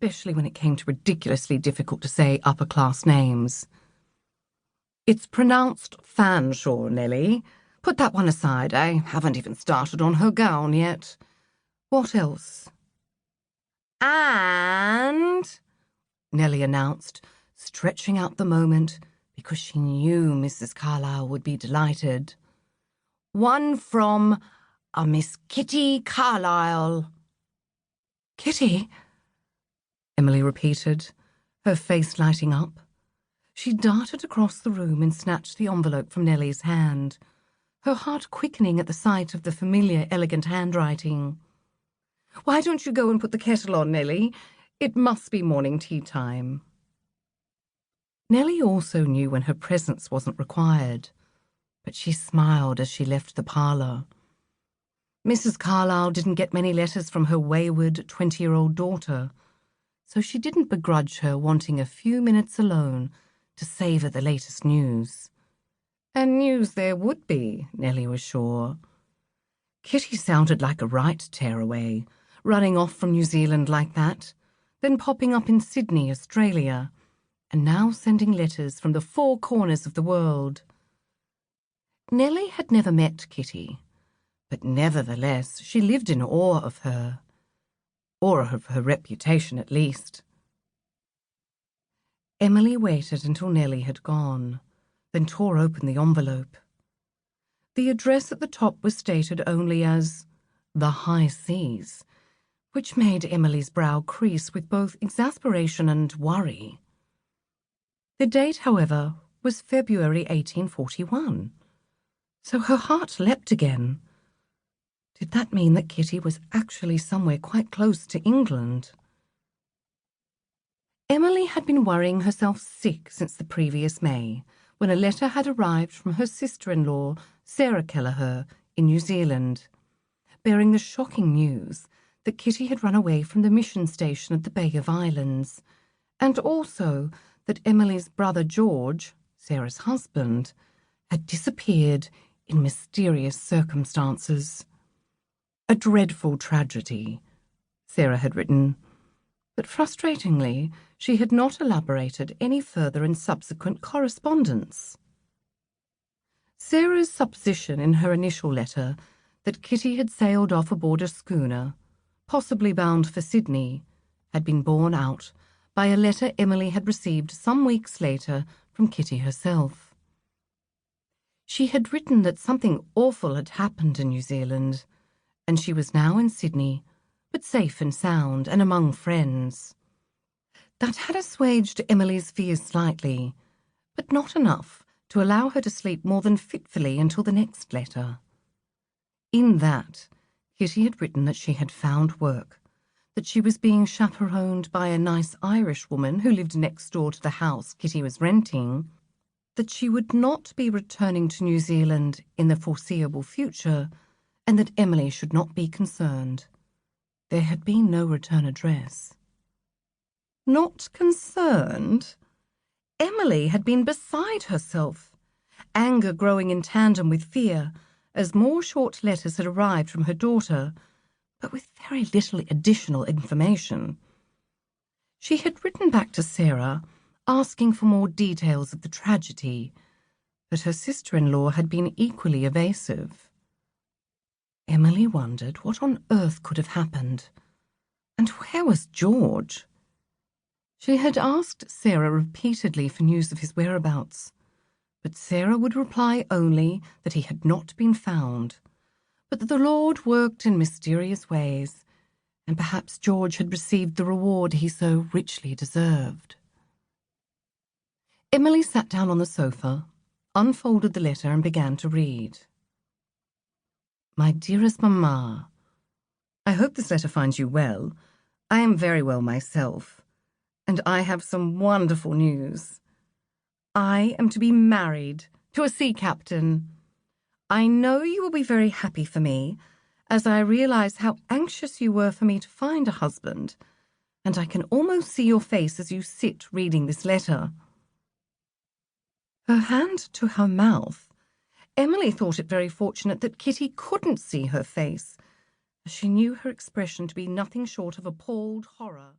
especially when it came to ridiculously difficult-to-say upper-class names. "It's pronounced Fanshawe, Nellie. Put that one aside. I haven't even started on her gown yet. What else?" "And," Nellie announced, stretching out the moment because she knew Mrs. Carlisle would be delighted. "One from a Miss Kitty Carlisle." "Kitty?" Emily repeated, her face lighting up. She darted across the room and snatched the envelope from Nellie's hand, her heart quickening at the sight of the familiar, elegant handwriting. "Why don't you go and put the kettle on, Nellie? It must be morning tea time." Nellie also knew when her presence wasn't required, but she smiled as she left the parlour. Mrs. Carlisle didn't get many letters from her wayward 20-year-old daughter, so she didn't begrudge her wanting a few minutes alone to savour the latest news. And news there would be, Nellie was sure. Kitty sounded like a right tearaway, running off from New Zealand like that, then popping up in Sydney, Australia, and now sending letters from the four corners of the world. Nellie had never met Kitty, but nevertheless she lived in awe of her, or of her reputation at least. Emily waited until Nellie had gone, then tore open the envelope. The address at the top was stated only as the High Seas, which made Emily's brow crease with both exasperation and worry. The date, however, was February 1841, so her heart leapt again. Did that mean that Kitty was actually somewhere quite close to England? Emily had been worrying herself sick since the previous May, when a letter had arrived from her sister-in-law, Sarah Kelleher, in New Zealand, bearing the shocking news that Kitty had run away from the mission station at the Bay of Islands, and also that Emily's brother George, Sarah's husband, had disappeared in mysterious circumstances. A dreadful tragedy, Sarah had written, but frustratingly, she had not elaborated any further in subsequent correspondence. Sarah's supposition in her initial letter that Kitty had sailed off aboard a schooner, possibly bound for Sydney, had been borne out by a letter Emily had received some weeks later from Kitty herself. She had written that something awful had happened in New Zealand, and she was now in Sydney, but safe and sound and among friends. That had assuaged Emily's fears slightly, but not enough to allow her to sleep more than fitfully until the next letter. In that, Kitty had written that she had found work, that she was being chaperoned by a nice Irish woman who lived next door to the house Kitty was renting, that she would not be returning to New Zealand in the foreseeable future, and that Emily should not be concerned. There had been no return address. Not concerned? Emily had been beside herself, anger growing in tandem with fear as more short letters had arrived from her daughter, but with very little additional information. She had written back to Sarah, asking for more details of the tragedy, but her sister-in-law had been equally evasive. Emily wondered what on earth could have happened, and where was George? She had asked Sarah repeatedly for news of his whereabouts, but Sarah would reply only that he had not been found, but that the Lord worked in mysterious ways, and perhaps George had received the reward he so richly deserved. Emily sat down on the sofa, unfolded the letter and began to read. My dearest Mamma, I hope this letter finds you well. I am very well myself, and I have some wonderful news. I am to be married to a sea captain. I know you will be very happy for me, as I realize how anxious you were for me to find a husband, and I can almost see your face as you sit reading this letter. Her hand to her mouth, Emily thought it very fortunate that Kitty couldn't see her face, as she knew her expression to be nothing short of appalled horror.